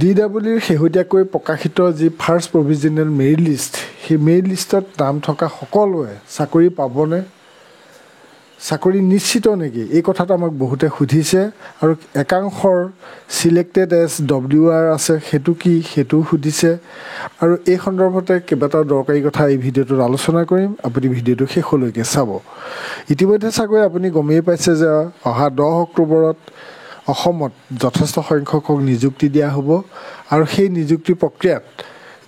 DWৰ শেহতীয়াকৈ প্ৰকাশিত যি ফাৰ্ষ্ট প্ৰভিজনেল মেৰিট লিষ্ট, সেই মেৰিট লিষ্টত নাম থকা সকলোৱে চাকৰি পাবনে, চাকৰি নিশ্চিত নেকি, এই কথাটো আমাক বহুতে সুধিছে। আৰু একাংশৰ চিলেক্টেড এজ WR আছে, সেইটো কি, সেইটোও সুধিছে। আৰু এই সন্দৰ্ভতে কেইবাটাও দৰকাৰী কথা এই ভিডিঅ'টোত আলোচনা কৰিম। আপুনি ভিডিঅ'টো শেষলৈকে চাব। ইতিমধ্যে চাগৈ আপুনি গমেই পাইছে যে অহা 10 অক্টোবৰত অসমত যথেষ্ট সংখ্যকক নিযুক্তি দিয়া হ'ব। আৰু সেই নিযুক্তি প্ৰক্ৰিয়াত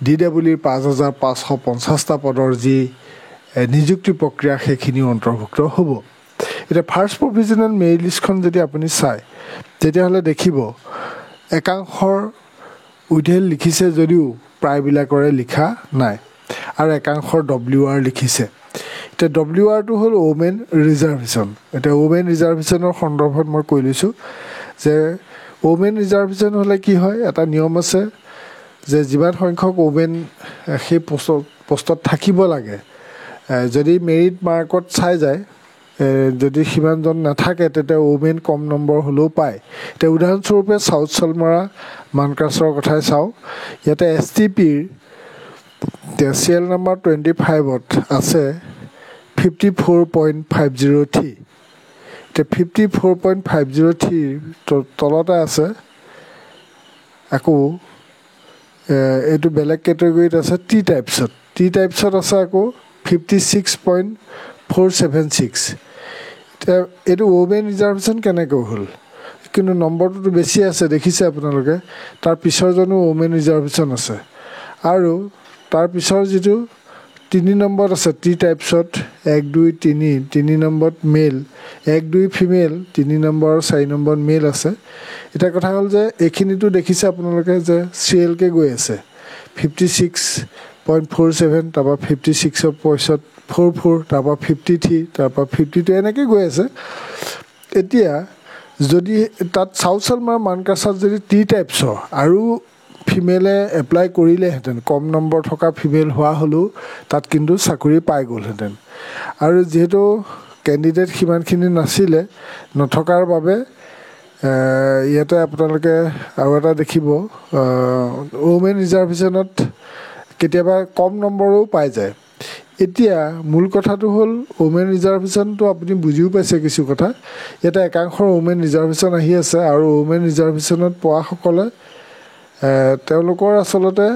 DWৰ 5,550টা পদৰ যি নিযুক্তি প্ৰক্ৰিয়া, সেইখিনিও অন্তৰ্ভুক্ত হ'ব। এতিয়া ফাৰ্ষ্ট প্ৰভিজনেল মেৰিট লিষ্টখন যদি আপুনি চায়, তেতিয়াহ'লে দেখিব একাংশৰ উইথহেল্ড লিখিছে যদিও প্ৰায়বিলাকৰে লিখা নাই, আৰু একাংশৰ WR লিখিছে। এতিয়া WRটো হ'ল ওমেন ৰিজাৰ্ভেশ্যন। এতিয়া ওমেন ৰিজাৰ্ভেশ্যনৰ সন্দৰ্ভত মই কৈ লৈছোঁ যে ওমেন ৰিজাৰ্ভেশ্যন হ'লে কি হয়, এটা নিয়ম আছে যে যিমান সংখ্যক ওমেন সেই পোষ্টত থাকিব লাগে, যদি মেৰিট মাৰ্কত চাই যায়, যদি সিমানজন নাথাকে তেতিয়া ওমেন কম নম্বৰ হ'লেও পায়। এতিয়া উদাহৰণস্বৰূপে চাউথ চালমাৰা মানকাছৰ কথাই চাওঁ। ইয়াতে STPৰ চিৰিয়েল নাম্বাৰ 25ত আছে 54.503। এতিয়া 54.503 তলতে আছে আকৌ এইটো বেলেগ কেটেগৰীত আছে টি টাইপছত আছে আকৌ 56.476। এতিয়া এইটো ওমেন ৰিজাৰ্ভেশ্যন কেনেকৈ হ'ল, কিন্তু নম্বৰটোতো বেছি আছে, দেখিছে আপোনালোকে। তাৰ পিছৰজনো ওমেন ৰিজাৰ্ভেশ্যন আছে, আৰু তাৰ পিছৰ যিটো 3 নম্বৰত আছে টি টাইপছত 1, 2, 3, 3 নম্বৰত মেল, 1, 2 ফিমেল, 3 নম্বৰ আৰু 4 নম্বৰত মেল আছে। এতিয়া কথা হ'ল যে এইখিনিতো দেখিছে আপোনালোকে যে চিৰিয়েলকৈ গৈ আছে 56.47, তাৰপৰা 56ৰ পিছত 44, তাৰপৰা 53, তাৰপৰা 52, এনেকৈ গৈ আছে। এতিয়া যদি তাত চাউথ চালমাৰা মানকাছাত যদি টি টাইপছৰ আৰু ফিমেলে এপ্লাই কৰিলেহেঁতেন, কম নম্বৰ থকা ফিমেল হোৱা হ'লেও তাত কিন্তু চাকৰি পাই গ'লহেঁতেন। আৰু যিহেতু কেণ্ডিডেট সিমানখিনি নথকাৰ বাবে ইয়াতে আপোনালোকে আৰু এটা দেখিব, ওমেন ৰিজাৰ্ভেশ্যনত কেতিয়াবা কম নম্বৰো পাই যায়। এতিয়া মূল কথাটো হ'ল ওমেন ৰিজাৰ্ভেশ্যনটো আপুনি বুজিও পাইছে কিছু কথা। ইয়াতে একাংশৰ ওমেন ৰিজাৰ্ভেশ্যন আহি আছে, আৰু ওমেন ৰিজাৰ্ভেশ্যনত পোৱাসকলে তেওঁলোকৰ আচলতে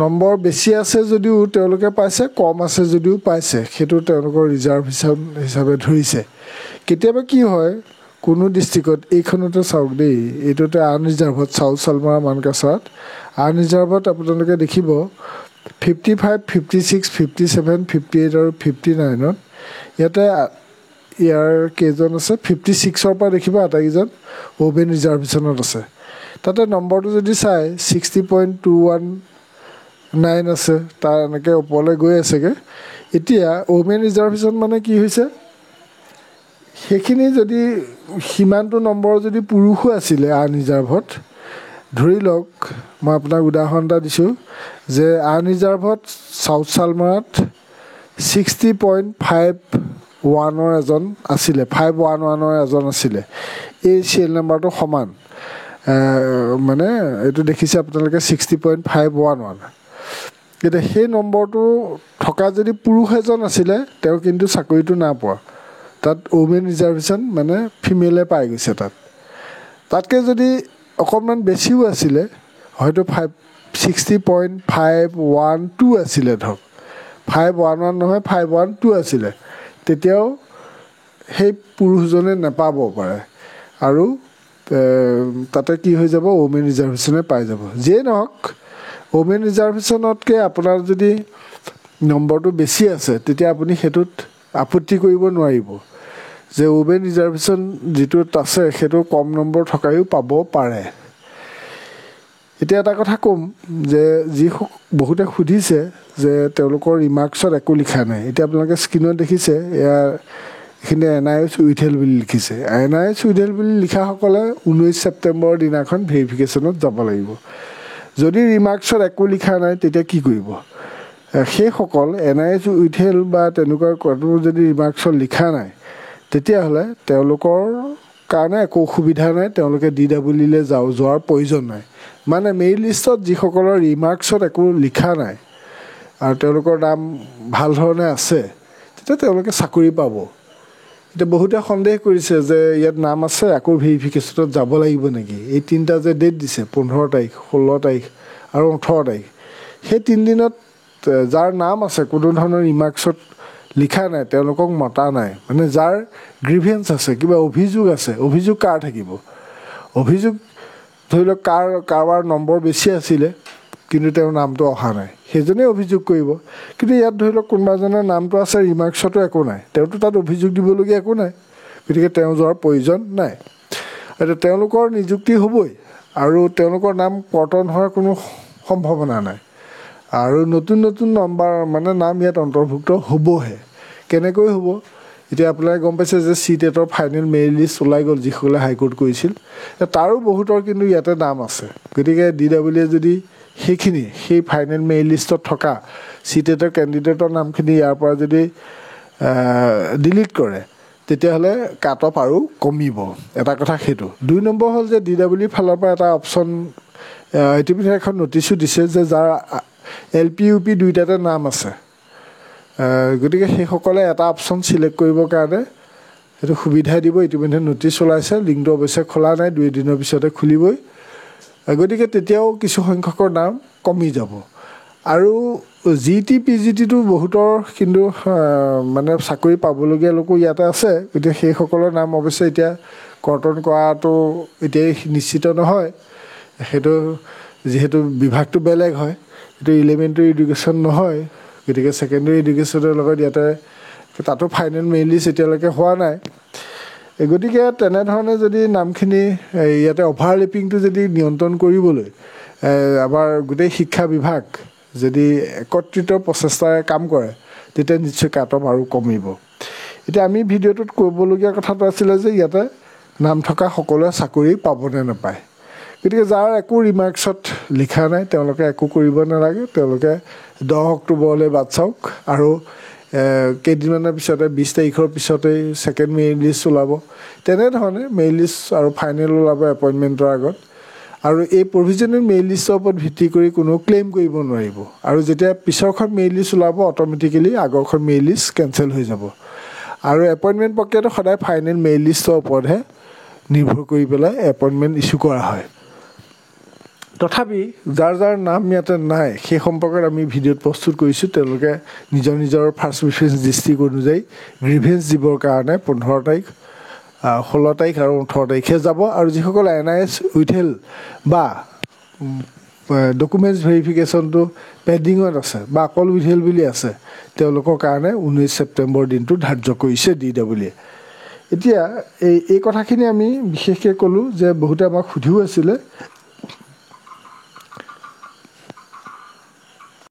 নম্বৰ বেছি আছে যদিও তেওঁলোকে পাইছে, কম আছে যদিও পাইছে, সেইটো তেওঁলোকৰ ৰিজাৰ্ভেশ্যন হিচাপে ধৰিছে। কেতিয়াবা কি হয়, কোনো ডিষ্ট্ৰিক্টত, এইখনতে চাওক দেই, এইটোতে আনৰিজাৰ্ভত চাউথ চালমাৰা মানকাছাৰত আনৰিজাৰ্ভত আপোনালোকে দেখিব 55, 56, 57, 58 আৰু 59ত ইয়াতে ইয়াৰ কেইজন আছে 56ৰ পৰা দেখিব আটাইকেইজন ওমেন ৰিজাৰ্ভেশ্যনত আছে। তাতে নম্বৰটো যদি চাই 60.219 আছে, তাৰ এনেকৈ ওপৰলৈ গৈ আছেগৈ। এতিয়া ওমেন ৰিজাৰ্ভেশ্যন মানে কি হৈছে, সেইখিনি যদি সিমানটো নম্বৰ যদি পুৰুষো আছিলে আনৰিজাৰ্ভত, ধৰি লওক মই আপোনাক উদাহৰণ এটা দিছোঁ যে আনৰিজাৰ্ভত চাউথ চালমাৰাত 60.51ৰ এজন আছিলে, 511ৰ এজন আছিলে। এই চিৰিয়েল নাম্বাৰটো সমান, মানে এইটো দেখিছে আপোনালোকে 60.511। এতিয়া সেই নম্বৰটো থকা যদি পুৰুষ এজন আছিলে, তেওঁ কিন্তু চাকৰিটো নাপোৱা, তাত ওমেন ৰিজাৰ্ভেশ্যন মানে ফিমেলে পাই গৈছে। তাতকৈ যদি অকণমান বেছিও আছিলে, হয়তো 60.512 আছিলে, ধৰক 511 নহয় 512 আছিলে, তেতিয়াও সেই পুৰুষজনে নাপাব পাৰে, আৰু তাতে কি হৈ যাব, ওমেন ৰিজাৰ্ভেশ্যনে পাই যাব। যিয়েই নহওক, ওমেন ৰিজাৰ্ভেশ্যনতকৈ আপোনাৰ যদি নম্বৰটো বেছি আছে, তেতিয়া আপুনি সেইটোত আপত্তি কৰিব নোৱাৰিব যে ওমেন ৰিজাৰ্ভেশ্যন যিটোত আছে সেইটো কম নম্বৰ থকায়ো পাব পাৰে। এতিয়া এটা কথা ক'ম যে বহুতে সুধিছে যে তেওঁলোকৰ ৰিমাৰ্কছত একো লিখা নাই। এতিয়া আপোনালোকে স্ক্ৰীণত দেখিছে, এইখিনি NIS উইথহেল্ড বুলি লিখিছে। NIS উইথহেল্ড বুলি লিখাসকলে 19 ছেপ্টেম্বৰৰ দিনাখন ভেৰিফিকেশ্যনত যাব লাগিব। যদি ৰিমাৰ্কছত একো লিখা নাই, তেতিয়া কি কৰিব? সেইসকল NIS উইথহেল্ড বা তেনেকুৱা কোনো যদি ৰিমাৰ্কছত লিখা নাই, তেতিয়াহ'লে তেওঁলোকৰ কাৰণে একো অসুবিধা নাই, তেওঁলোকে DWলৈ যোৱাৰ প্ৰয়োজন নাই। মানে মেৰিট লিষ্টত যিসকলৰ ৰিমাৰ্কছত একো লিখা নাই আৰু তেওঁলোকৰ নাম ভাল ধৰণে আছে, তেতিয়া তেওঁলোকে চাকৰি পাব। এতিয়া বহুতে সন্দেহ কৰিছে যে ইয়াত নাম আছে, আকৌ ভেৰিফিকেশ্যনত যাব লাগিব নেকি। এই তিনিটা যে ডেট দিছে, 15 তাৰিখ, 16 তাৰিখ আৰু 18 তাৰিখ, সেই 3 দিনত যাৰ নাম আছে, কোনো ধৰণৰ ৰিমাৰ্কছত লিখা নাই, তেওঁলোকক মতা নাই। মানে যাৰ গ্ৰিভেঞ্চ আছে, কিবা অভিযোগ আছে, অভিযোগ কাৰ থাকিব? অভিযোগ ধৰি লওক কাৰোবাৰ নম্বৰ বেছি আছিলে কিন্তু তেওঁৰ নামটো অহা নাই, সেইজনেই অভিযোগ কৰিব। কিন্তু ইয়াত ধৰি লওক কোনোবা এজনৰ নামটো আছে, ৰিমাৰ্কছতো একো নাই, তেওঁতো তাত অভিযোগ দিবলগীয়া একো নাই, গতিকে তেওঁ যোৱাৰ প্ৰয়োজন নাই। এতিয়া তেওঁলোকৰ নিযুক্তি হ'বই আৰু তেওঁলোকৰ নাম কৰ্তন হোৱাৰ কোনো সম্ভাৱনা নাই। আৰু নতুন নতুন নাম ইয়াত অন্তৰ্ভুক্ত হ'বহে। কেনেকৈ হ'ব? এতিয়া আপোনালোকে গম পাইছে যে CTETৰ ফাইনেল মেৰিট লিষ্ট ওলাই গ'ল, যিসকলে হাইকোৰ্ট কৰিছিল। তাৰো বহুতৰ কিন্তু ইয়াতে নাম আছে। গতিকে DWয়ে যদি সেই ফাইনেল মেৰিট লিষ্টত থকা CTETৰ কেণ্ডিডেটৰ নামখিনি ইয়াৰ পৰা যদি ডিলিট কৰে, তেতিয়াহ'লে কাট অফ আৰু কমিব। এটা কথা সেইটো। 2 নম্বৰ হ'ল যে DW ফালৰ পৰা এটা অপশ্যন ইতিমধ্যে এখন নটিচো দিছে যে যাৰ LP UP দুয়োটাতে নাম আছে, গতিকে সেইসকলে এটা অপশ্যন চিলেক্ট কৰিবৰ কাৰণে সেইটো সুবিধা দিব। ইতিমধ্যে নটিচ ওলাইছে, লিংকটো অৱশ্যে খোলা নাই, 2 দিনৰ পিছতে খুলিবই। গতিকে তেতিয়াও কিছু সংখ্যকৰ নাম কমি যাব। আৰু GT PGTটো বহুতৰ কিন্তু মানে চাকৰি পাবলগীয়া লোকো ইয়াতে আছে। গতিকে সেইসকলৰ নাম অৱশ্যে এতিয়া কৰ্তন কৰাটো এতিয়াই নিশ্চিত নহয়, সেইটো যিহেতু বিভাগটো বেলেগ হয়, এইটো এলিমেণ্টাৰী এডুকেশ্যন নহয়। গতিকে ছেকেণ্ডেৰী এডুকেশ্যনৰ লগত ইয়াতে তাতো ফাইনেল মেৰিট লিষ্ট এতিয়ালৈকে হোৱা নাই। গতিকে তেনেধৰণে যদি নামখিনি ইয়াতে অভাৰলেপিংটো যদি নিয়ন্ত্ৰণ কৰিবলৈ আমাৰ গোটেই শিক্ষা বিভাগ যদি একত্ৰিত প্ৰচেষ্টাৰে কাম কৰে, তেতিয়া নিশ্চয় কাট অফ আৰু কমিব। এতিয়া আমি ভিডিঅ'টোত ক'বলগীয়া কথাটো আছিলে যে ইয়াতে নাম থকা সকলোৱে চাকৰি পাবনে নাপায়। গতিকে যাৰ একো ৰিমাৰ্কছত লিখা নাই, তেওঁলোকে একো কৰিব নালাগে, তেওঁলোকে 10 অক্টোবৰলৈ বাট চাওক। আৰু কেইদিনমানৰ পিছতে 20 তাৰিখৰ পিছতেই ছেকেণ্ড মেৰিট লিষ্ট ওলাব। তেনেধৰণে মেৰিট লিষ্ট আৰু ফাইনেল ওলাব এপইণ্টমেণ্টৰ আগত। আৰু এই প্ৰভিজনেল মেৰিট লিষ্টৰ ওপৰত ভিত্তি কৰি কোনো ক্লেইম কৰিব নোৱাৰিব। আৰু যেতিয়া পিছৰখন মেৰিট লিষ্ট ওলাব, অট'মেটিকেলি আগৰখন মেৰিট লিষ্ট কেঞ্চেল হৈ যাব। আৰু এপইণ্টমেণ্ট প্ৰক্ৰিয়াটো সদায় ফাইনেল মেৰিট লিষ্টৰ ওপৰতহে নিৰ্ভৰ কৰি পেলাই এপইণ্টমেণ্ট ইছ্যু কৰা হয়। তথাপি যাৰ নাম ইয়াতে নাই, সেই সম্পৰ্কত আমি ভিডিঅ'ত প্ৰস্তুত কৰিছোঁ। তেওঁলোকে নিজৰ ফাৰ্ষ্ট প্ৰিফাৰেঞ্চ ডিষ্ট্ৰিক্ট অনুযায়ী গ্ৰিভেঞ্চ দিবৰ কাৰণে 15 তাৰিখ, 16 তাৰিখ আৰু 18 তাৰিখে যাব। আৰু যিসকল NIS উইথহেল্ড বা ডকুমেণ্টছ ভেৰিফিকেশ্যনটো পেণ্ডিঙত আছে বা অকল উইথহেল্ড বুলি আছে, তেওঁলোকৰ কাৰণে 19 ছেপ্টেম্বৰ দিনটো ধাৰ্য কৰিছে DWয়ে। এতিয়া এই কথাখিনি আমি বিশেষকৈ ক'লোঁ যে বহুতে আমাক সুধিও আছিলে